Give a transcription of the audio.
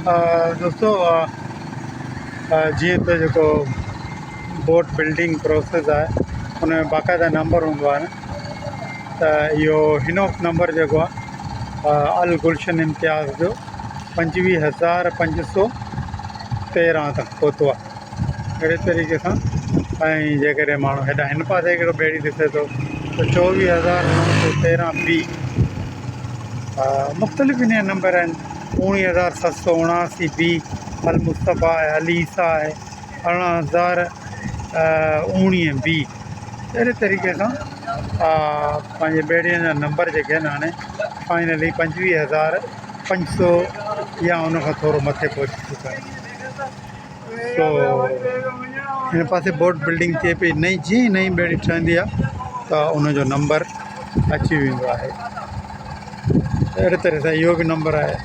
दोस्तों जीअं त जेको बोट बिल्डिंग प्रोसेस आहे उन में बाक़ाइदा नंबर हूंदो आहे न, त इहो हिन वक़्तु नंबर जेको आहे अल गुलशन इम्तियाज़ जो 25,513 तक पहुतो आहे। अहिड़े तरीक़े सां ऐं जेकॾहिं माण्हू हेॾा हिन पासे हिकिड़ो ॿेड़ी ॾिसे थो त 24,913 बी मुख़्तलिफ़ इन जा नंबर आहिनि। 19,779 बी अल मुस्तफ़ा आहे, अलीसा आहे, 18,019 बी। अहिड़े तरीक़े सां पंहिंजे ॿेड़ीअ जा नंबर जेके आहिनि हाणे फाइनली 25,500 या उन खां थोरो मथे पहुची चुका आहिनि। तो हिन पासे बोट बिल्डिंग थिए पई, नई जीअं ई नई ॿेड़ी ठहंदी आहे त उनजो नंबर अची वेंदो आहे। अहिड़े तरह सां इहो बि नंबर आहे।